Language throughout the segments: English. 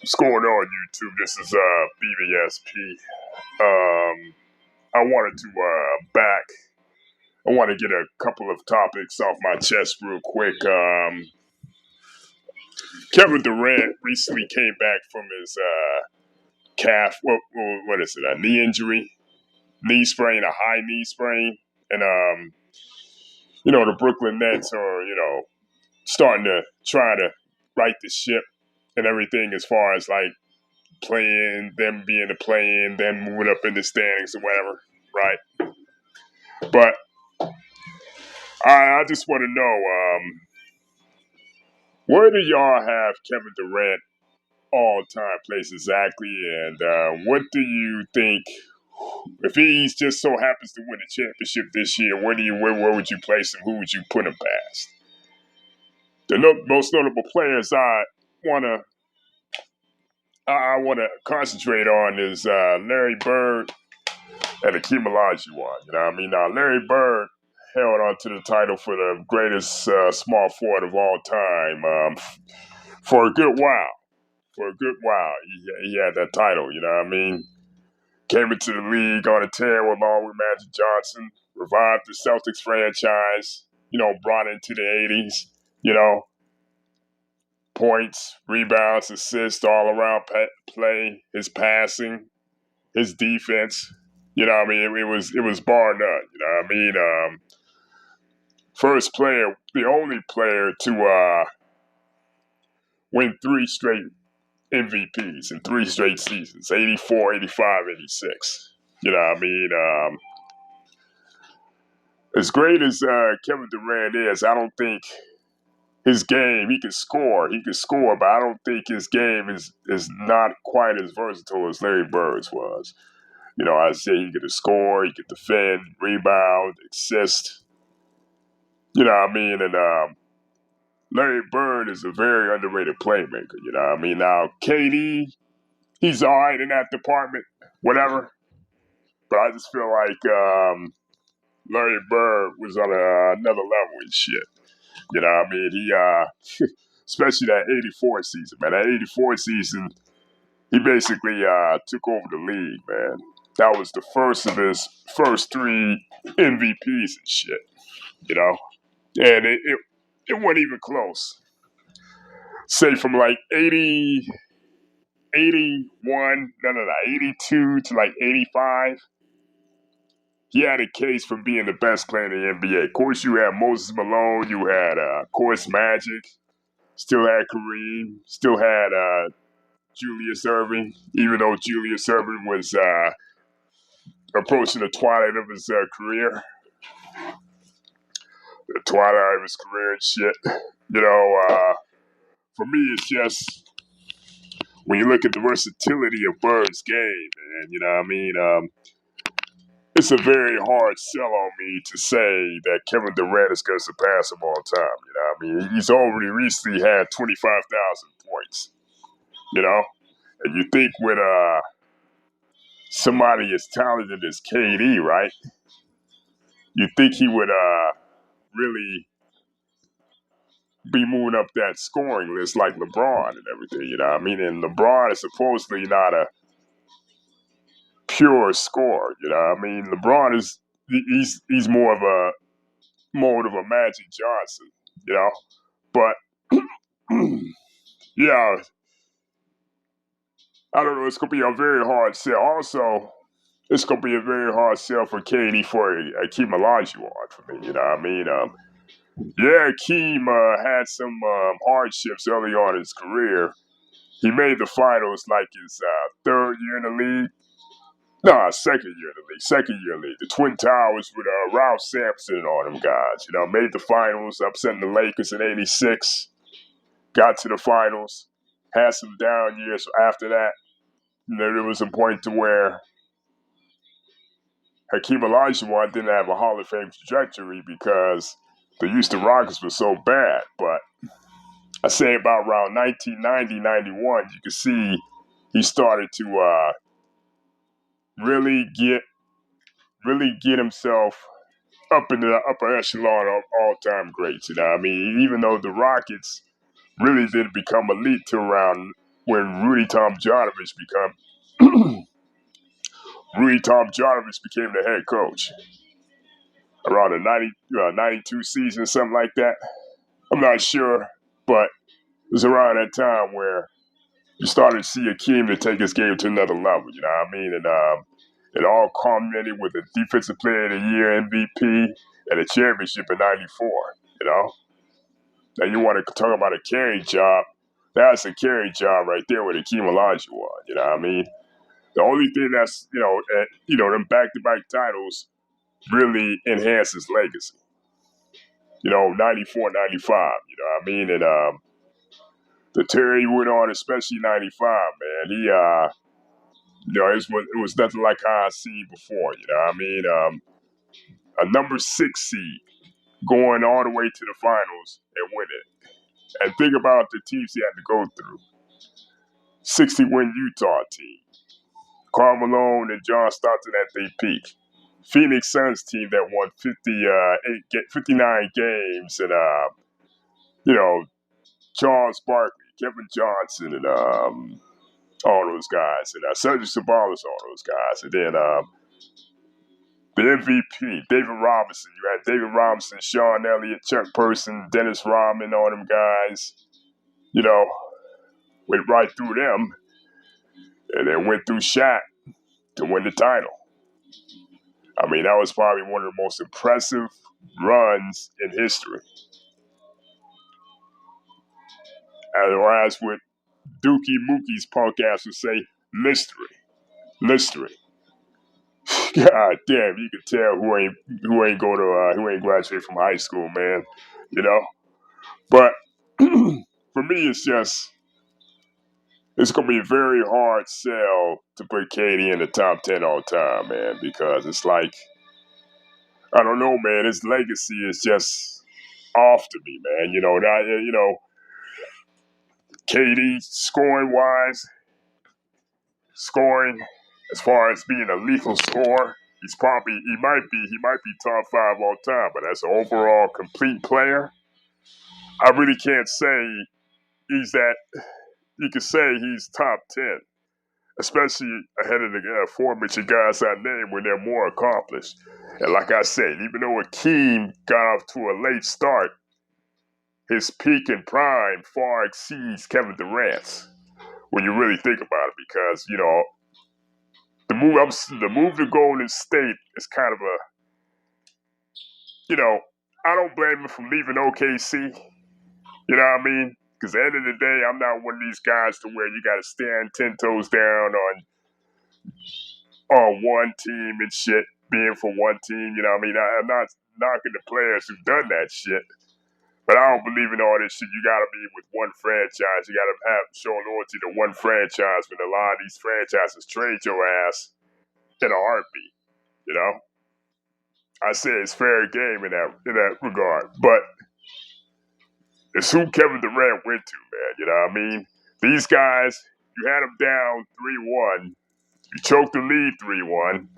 What's going on, YouTube? This is BBSP. I wanted to back. I want to get a couple of topics off my chest real quick. Kevin Durant recently came back from his calf. What is it? A knee injury, knee sprain, a high knee sprain, and the Brooklyn Nets are starting to try to right the ship and everything as far as like playing, them being the play-in, them moving up in the standings or whatever, right? But I just want to know, where do y'all have Kevin Durant all-time place exactly, and what do you think if he just so happens to win a championship this year? Where would you place him? Who would you put him past? The most notable players I want to concentrate on is Larry Bird and Hakeem Olajuwun. You know what I mean? Now, Larry Bird held on to the title for the greatest small forward of all time for a good while. For a good while, he had that title. You know what I mean? Came into the league on a tear along with Magic Johnson, revived the Celtics franchise. Brought into the '80s. You know, points, rebounds, assists, all around play. His passing, his defense. You know what I mean? It was bar none. You know what I mean? First player, the only player to win three straight MVPs in three straight seasons, 84, 85, 86. You know what I mean? As great as Kevin Durant is, I don't think his game, he can score, but I don't think his game is not quite as versatile as Larry Bird's was. I say he could score, he could defend, rebound, assist. You know what I mean? And Larry Bird is a very underrated playmaker. You know what I mean? Now, KD, he's all right in that department, whatever. But I just feel like Larry Bird was on another level and shit. You know what I mean? He, especially that '84 season, man. That '84 season, he basically took over the league, man. That was the first of his first three MVPs and shit. You know, and it wasn't even close. Say from like 82 to like 85, he had a case for being the best player in the NBA. Of course, you had Moses Malone, you had, of course, Magic, still had Kareem, still had Julius Erving, even though Julius Erving was approaching the twilight of his career, the twilight of his career and shit. For me, it's just when you look at the versatility of Bird's game, man, you know what I mean? It's a very hard sell on me to say that Kevin Durant is going to surpass him all time. You know what I mean? He's already recently had 25,000 points, you know? And you think with somebody as talented as KD, right? You think he would really be moving up that scoring list like LeBron and everything, you know what I mean? And LeBron is supposedly not a pure scorer, you know what I mean? LeBron is, he's more of a mode of a Magic Johnson, you know? But yeah, I don't know. It's gonna be a very hard sell. Also, it's gonna be a very hard sell for KD for Hakeem Olajuwon for me. You know what I mean? Yeah, Hakeem had some hardships early on in his career. He made the finals like his third year in the league. No, second year in the league. Second year in the league. The Twin Towers with Ralph Sampson and all them guys. Made the finals, upsetting the Lakers in '86. Got to the finals. Had some down years after that. There was a point to where Hakeem Olajuwon didn't have a Hall of Fame trajectory because the Houston Rockets were so bad. But I say about around 1990, 91, you can see he started to really get himself up in the upper echelon of all-time greats. You know what I mean? Even though the Rockets really didn't become elite till around when Rudy Tomjanovich became the head coach around the 92 season, something like that. I'm not sure, but it was around that time where you started to see Hakeem to take his game to another level. You know what I mean? And it all culminated with a Defensive Player of the Year MVP and a championship in '94. You know, now you want to talk about a carry job? That's a carry job right there with Hakeem Olajuwaun. You know what I mean? The only thing that's them back-to-back titles really enhanced his legacy. You know, '94, '95. You know what I mean? And the Terry went on, especially '95. Man, it was nothing like how I seen before. You know what I mean? A number 6 seed going all the way to the finals and winning. And think about the teams he had to go through. 60-win Utah team. Karl Malone and John Stockton at their peak. Phoenix Suns team that won 59 games, and Charles Barkley, Kevin Johnson, and all those guys, and Sergio Sabalas, all those guys, and then the MVP, David Robinson. You had David Robinson, Sean Elliott, Chuck Person, Dennis Rodman, all them guys. You know, went right through them, and then went through Shaq to win the title. I mean, that was probably one of the most impressive runs in history. As with Dookie Mookie's punk ass would say, mystery. God damn, you can tell who ain't graduated from high school, man. You know, but for me, it's gonna be a very hard sell to put KD in the top 10 all time, man, because it's like I don't know, man. His legacy is just off to me, man. KD scoring as far as being a lethal scorer. He might be top 5 all time, but as an overall complete player, I really can't say he's that. You can say he's top 10, especially ahead of the aforementioned guys I named when they're more accomplished. And like I said, even though Hakeem got off to a late start, his peak and prime far exceeds Kevin Durant's when you really think about it, because the move to Golden State is kind of I don't blame him for leaving OKC. You know what I mean? Because at the end of the day, I'm not one of these guys to where you got to stand 10 toes down on one team and shit, being for one team. You know what I mean? I'm not knocking the players who've done that shit. But I don't believe in all this shit. You gotta be with one franchise. You gotta show loyalty to one franchise when a lot of these franchises trade your ass in a heartbeat. You know, I say it's fair game in that regard. But it's who Kevin Durant went to, man. You know what I mean? These guys, you had them down 3-1. You choked the lead 3-1.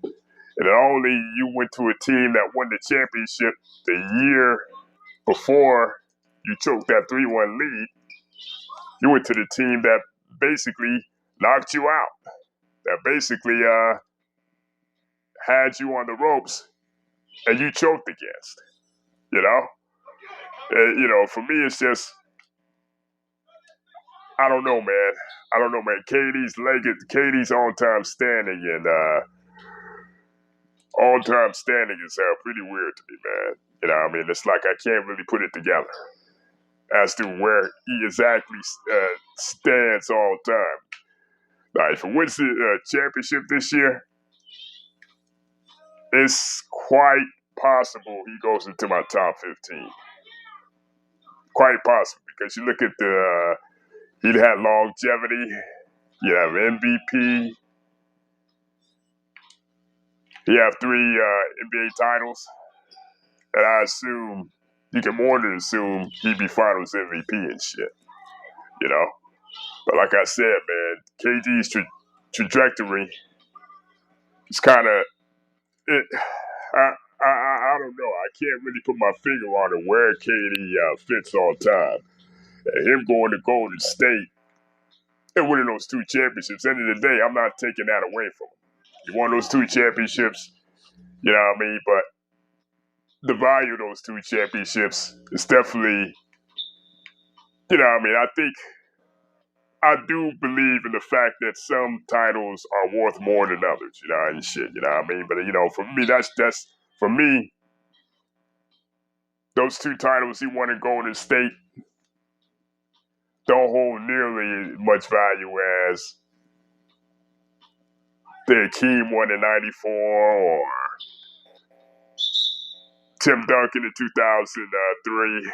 And then only you went to a team that won the championship the year before you choked that 3-1 lead. You went to the team that basically knocked you out, that basically had you on the ropes, and you choked against. You know, for me, it's just I don't know, man. KD's on-time standing and on-time standing is pretty weird to me, man. You know, what I mean, it's like I can't really put it together as to where he exactly stands all time. Now, if he wins the championship this year, it's quite possible he goes into my top 15. Quite possible, because you look at he'd had longevity, you have MVP, he have 3 NBA titles, and I assume, you can more than assume he'd be finals MVP and shit, you know? But like I said, man, KD's trajectory is kind of, I don't know. I can't really put my finger on it where KD fits all time. And him going to Golden State and winning those two championships. End of the day, I'm not taking that away from him. He won those two championships, you know what I mean? But the value of those two championships is definitely, you know what I mean? I do believe in the fact that some titles are worth more than others, you know, and shit, you know what I mean? But, you know, for me, for me, those two titles he won in Golden State don't hold nearly as much value as the Hakeem won in '94 or Tim Duncan in 2003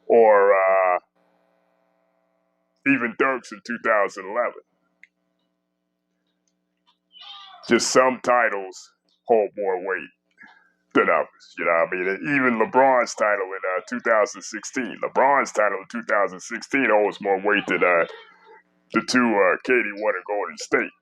or even Dirks in 2011. Just some titles hold more weight than others, you know what I mean? And even LeBron's title in 2016. LeBron's title in 2016 holds more weight than the two KD won in Golden State.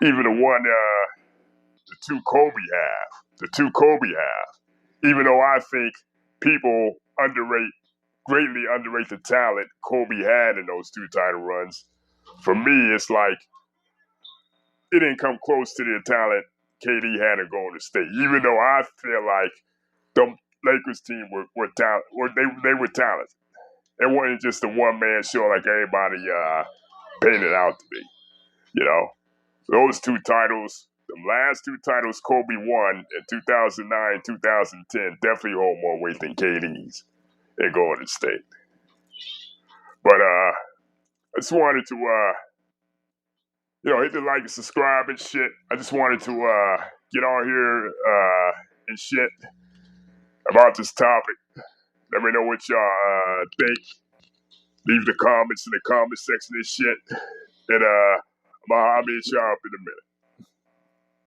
Even the two Kobe have. Even though I think people greatly underrate the talent Kobe had in those two title runs, for me, it's like it didn't come close to the talent KD had in Golden State. Even though I feel like the Lakers team were talent, or they were talented. It wasn't just a one man show like everybody painted out to be. You know, those two titles, the last two titles Kobe won in 2009, 2010, definitely hold more weight than KD's in Golden State. But I just wanted to hit the like and subscribe and shit. I just wanted to get on here and shit about this topic. Let me know what y'all think. Leave the comments in the comment section and shit. And I'll be at y'all up in a minute.